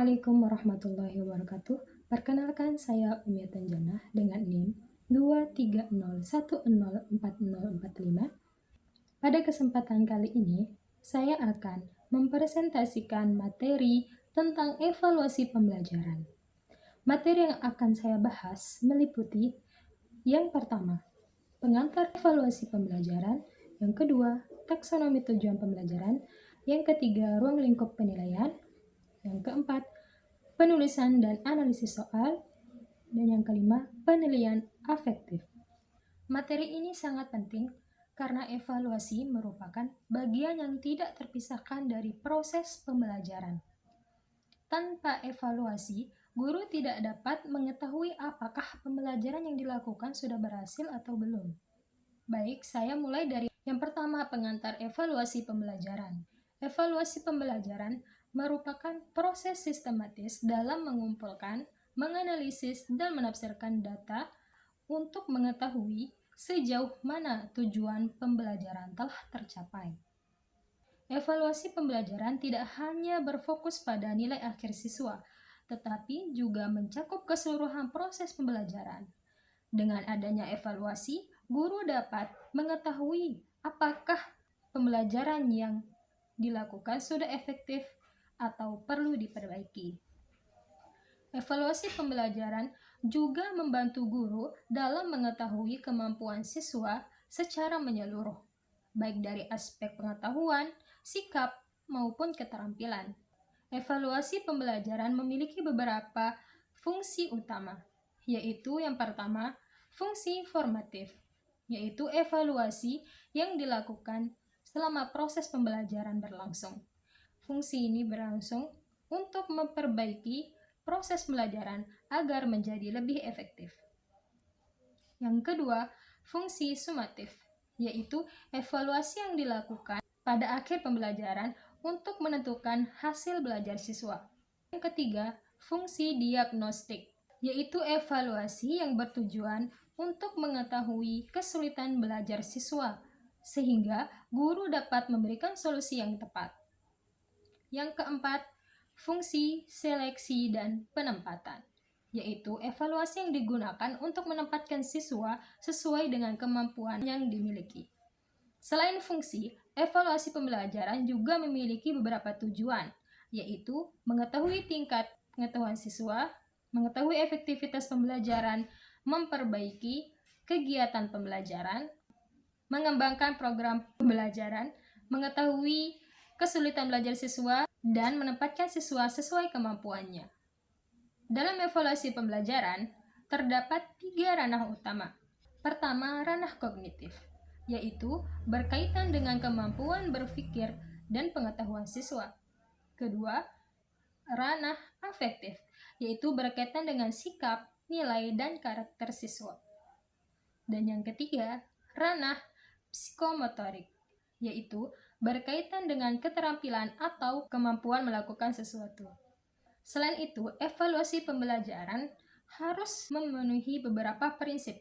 Assalamualaikum warahmatullahi wabarakatuh. Perkenalkan saya Umiatan Jannah dengan NIM 230104045. Pada kesempatan kali ini, saya akan mempresentasikan materi tentang evaluasi pembelajaran. Materi yang akan saya bahas meliputi yang pertama, pengantar evaluasi pembelajaran, yang kedua, taksonomi tujuan pembelajaran, yang ketiga, ruang lingkup penilaian, yang keempat, penulisan dan analisis soal, dan yang kelima, penilaian afektif. Materi ini sangat penting karena evaluasi merupakan bagian yang tidak terpisahkan dari proses pembelajaran. Tanpa evaluasi, guru tidak dapat mengetahui apakah pembelajaran yang dilakukan sudah berhasil atau belum. Baik, saya mulai dari yang pertama, pengantar evaluasi pembelajaran. Evaluasi pembelajaran merupakan proses sistematis dalam mengumpulkan, menganalisis, dan menafsirkan data untuk mengetahui sejauh mana tujuan pembelajaran telah tercapai. Evaluasi pembelajaran tidak hanya berfokus pada nilai akhir siswa, tetapi juga mencakup keseluruhan proses pembelajaran. Dengan adanya evaluasi, guru dapat mengetahui apakah pembelajaran yang dilakukan sudah efektif atau perlu diperbaiki. Evaluasi pembelajaran juga membantu guru dalam mengetahui kemampuan siswa secara menyeluruh, baik dari aspek pengetahuan, sikap, maupun keterampilan. Evaluasi pembelajaran memiliki beberapa fungsi utama, yaitu yang pertama, fungsi formatif, yaitu evaluasi yang dilakukan selama proses pembelajaran berlangsung. Fungsi ini berlangsung untuk memperbaiki proses pembelajaran agar menjadi lebih efektif. Yang kedua, fungsi sumatif, yaitu evaluasi yang dilakukan pada akhir pembelajaran untuk menentukan hasil belajar siswa. Yang ketiga, fungsi diagnostik, yaitu evaluasi yang bertujuan untuk mengetahui kesulitan belajar siswa, sehingga guru dapat memberikan solusi yang tepat. Yang keempat, fungsi seleksi dan penempatan, yaitu evaluasi yang digunakan untuk menempatkan siswa sesuai dengan kemampuan yang dimiliki. Selain fungsi, evaluasi pembelajaran juga memiliki beberapa tujuan, yaitu mengetahui tingkat pengetahuan siswa, mengetahui efektivitas pembelajaran, memperbaiki kegiatan pembelajaran, mengembangkan program pembelajaran, mengetahui kesulitan belajar siswa, dan menempatkan siswa sesuai kemampuannya. Dalam evaluasi pembelajaran, terdapat 3 ranah utama. Pertama, ranah kognitif, yaitu berkaitan dengan kemampuan berpikir dan pengetahuan siswa. Kedua, ranah afektif, yaitu berkaitan dengan sikap, nilai, dan karakter siswa. Dan yang ketiga, ranah psikomotorik, yaitu berkaitan dengan keterampilan atau kemampuan melakukan sesuatu. Selain itu, evaluasi pembelajaran harus memenuhi beberapa prinsip,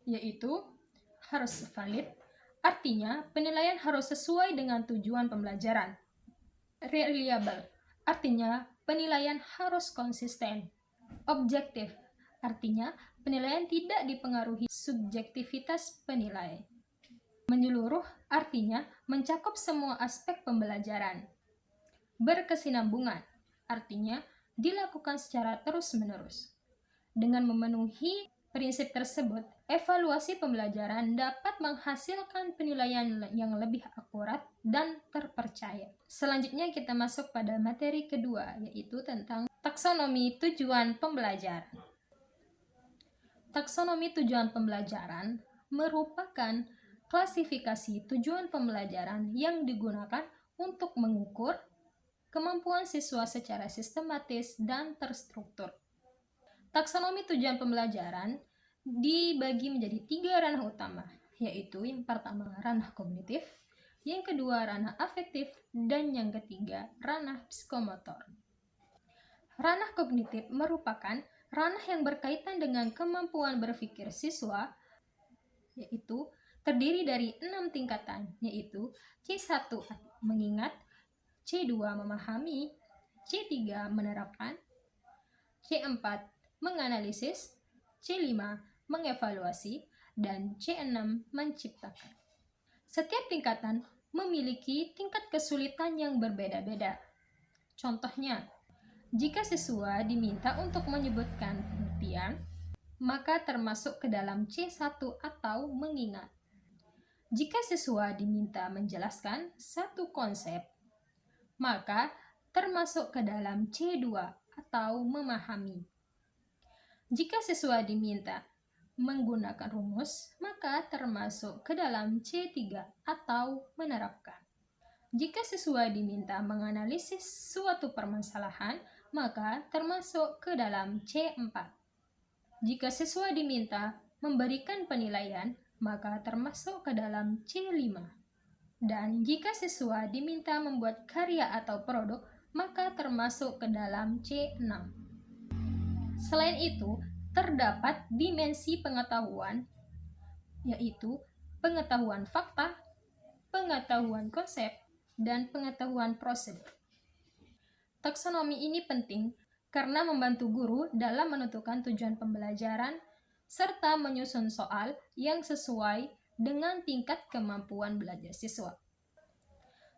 yaitu harus valid, artinya penilaian harus sesuai dengan tujuan pembelajaran. Reliable, artinya penilaian harus konsisten. Objektif, artinya penilaian tidak dipengaruhi subjektivitas penilai. Menyeluruh, artinya mencakup semua aspek pembelajaran. Berkesinambungan, artinya dilakukan secara terus-menerus. Dengan memenuhi prinsip tersebut, evaluasi pembelajaran dapat menghasilkan penilaian yang lebih akurat dan terpercaya. Selanjutnya kita masuk pada materi kedua, yaitu tentang taksonomi tujuan pembelajaran. Taksonomi tujuan pembelajaran merupakan klasifikasi tujuan pembelajaran yang digunakan untuk mengukur kemampuan siswa secara sistematis dan terstruktur. Taksonomi tujuan pembelajaran dibagi menjadi 3 ranah utama, yaitu yang pertama ranah kognitif, yang kedua ranah afektif, dan yang ketiga ranah psikomotor. Ranah kognitif merupakan ranah yang berkaitan dengan kemampuan berpikir siswa, yaitu terdiri dari 6 tingkatan, yaitu C1 mengingat, C2 memahami, C3 menerapkan, C4 menganalisis, C5 mengevaluasi, dan C6 menciptakan. Setiap tingkatan memiliki tingkat kesulitan yang berbeda-beda. Contohnya, jika siswa diminta untuk menyebutkan pengertian, maka termasuk ke dalam C1 atau mengingat. Jika siswa diminta menjelaskan satu konsep, maka termasuk ke dalam C2 atau memahami. Jika siswa diminta menggunakan rumus, maka termasuk ke dalam C3 atau menerapkan. Jika siswa diminta menganalisis suatu permasalahan, maka termasuk ke dalam C4. Jika siswa diminta memberikan penilaian, maka termasuk ke dalam C5. Dan jika siswa diminta membuat karya atau produk, maka termasuk ke dalam C6. Selain itu, terdapat dimensi pengetahuan, yaitu pengetahuan fakta, pengetahuan konsep, dan pengetahuan prosedur. Taksonomi ini penting karena membantu guru dalam menentukan tujuan pembelajaran serta menyusun soal yang sesuai dengan tingkat kemampuan belajar siswa.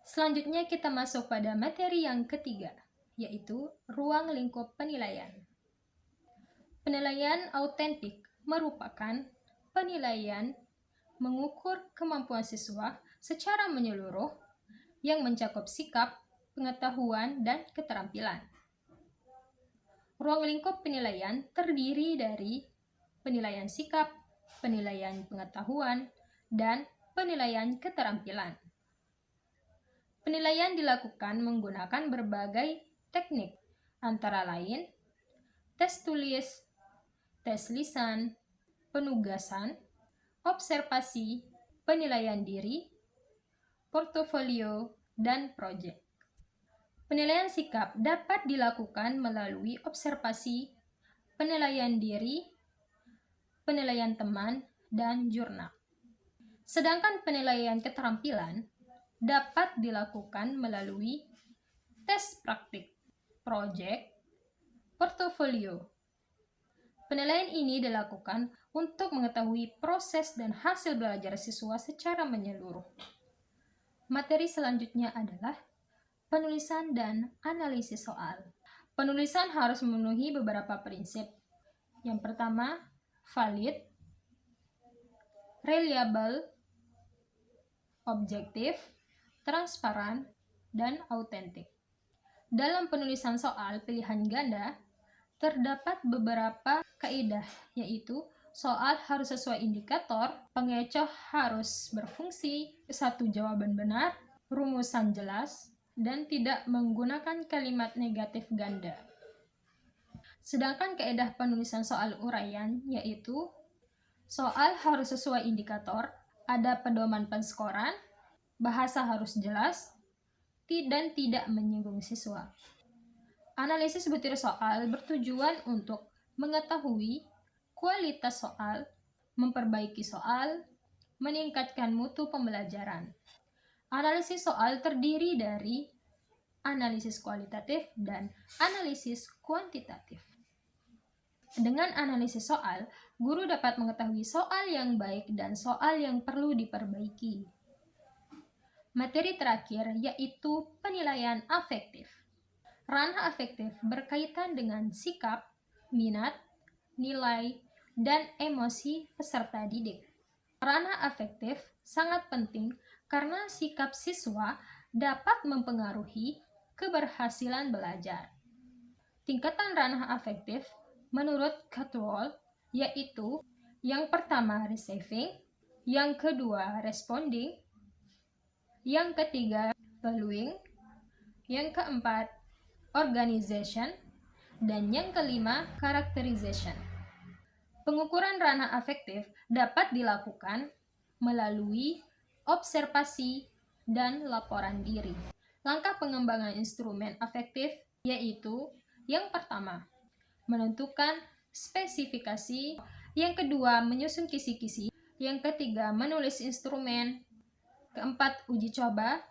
Selanjutnya kita masuk pada materi yang ketiga, yaitu ruang lingkup penilaian. Penilaian autentik merupakan penilaian mengukur kemampuan siswa secara menyeluruh yang mencakup sikap, pengetahuan, dan keterampilan. Ruang lingkup penilaian terdiri dari penilaian sikap, penilaian pengetahuan, dan penilaian keterampilan. Penilaian dilakukan menggunakan berbagai teknik, antara lain tes tulis, tes lisan, penugasan, observasi, penilaian diri, portofolio, dan proyek. Penilaian sikap dapat dilakukan melalui observasi, penilaian diri, penilaian teman, dan jurnal. Sedangkan penilaian keterampilan dapat dilakukan melalui tes praktik, proyek, portofolio. Penilaian ini dilakukan untuk mengetahui proses dan hasil belajar siswa secara menyeluruh. Materi selanjutnya adalah penulisan dan analisis soal. Penulisan harus memenuhi beberapa prinsip. Yang pertama, valid, reliable, objektif, transparan, dan autentik. Dalam penulisan soal pilihan ganda, terdapat beberapa kaidah, yaitu soal harus sesuai indikator, pengecoh harus berfungsi, satu jawaban benar, rumusan jelas, dan tidak menggunakan kalimat negatif ganda. Sedangkan kaidah penulisan soal uraian yaitu soal harus sesuai indikator, ada pedoman penskoran, bahasa harus jelas, dan tidak menyinggung siswa. Analisis butir soal bertujuan untuk mengetahui kualitas soal, memperbaiki soal, meningkatkan mutu pembelajaran. Analisis soal terdiri dari analisis kualitatif dan analisis kuantitatif. Dengan analisis soal, guru dapat mengetahui soal yang baik dan soal yang perlu diperbaiki. Materi terakhir yaitu penilaian afektif. Ranah afektif berkaitan dengan sikap, minat, nilai, dan emosi peserta didik. Ranah afektif sangat penting karena sikap siswa dapat mempengaruhi keberhasilan belajar. Tingkatan ranah afektif menurut Cutwell yaitu yang pertama receiving, yang kedua responding, yang ketiga valuing, yang keempat organization, dan yang kelima characterization. Pengukuran ranah afektif dapat dilakukan melalui observasi dan laporan diri. Langkah pengembangan instrumen afektif yaitu yang pertama, menentukan spesifikasi, yang kedua, menyusun kisi-kisi, yang ketiga, menulis instrumen, keempat, uji coba,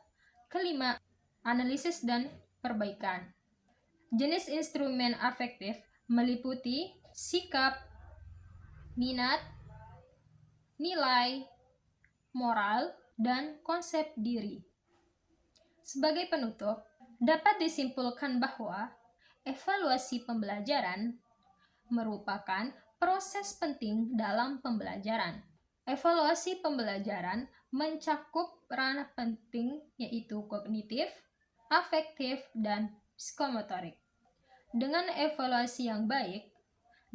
kelima, analisis dan perbaikan. Jenis instrumen afektif meliputi sikap, minat, nilai, moral, dan konsep diri. Sebagai penutup, dapat disimpulkan bahwa evaluasi pembelajaran merupakan proses penting dalam pembelajaran. Evaluasi pembelajaran mencakup ranah penting yaitu kognitif, afektif, dan psikomotorik. Dengan evaluasi yang baik,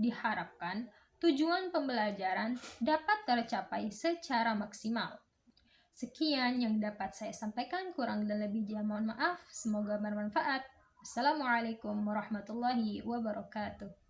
diharapkan tujuan pembelajaran dapat tercapai secara maksimal. Sekian yang dapat saya sampaikan, kurang dan lebihnya mohon maaf. Semoga bermanfaat. Assalamualaikum warahmatullahi wabarakatuh.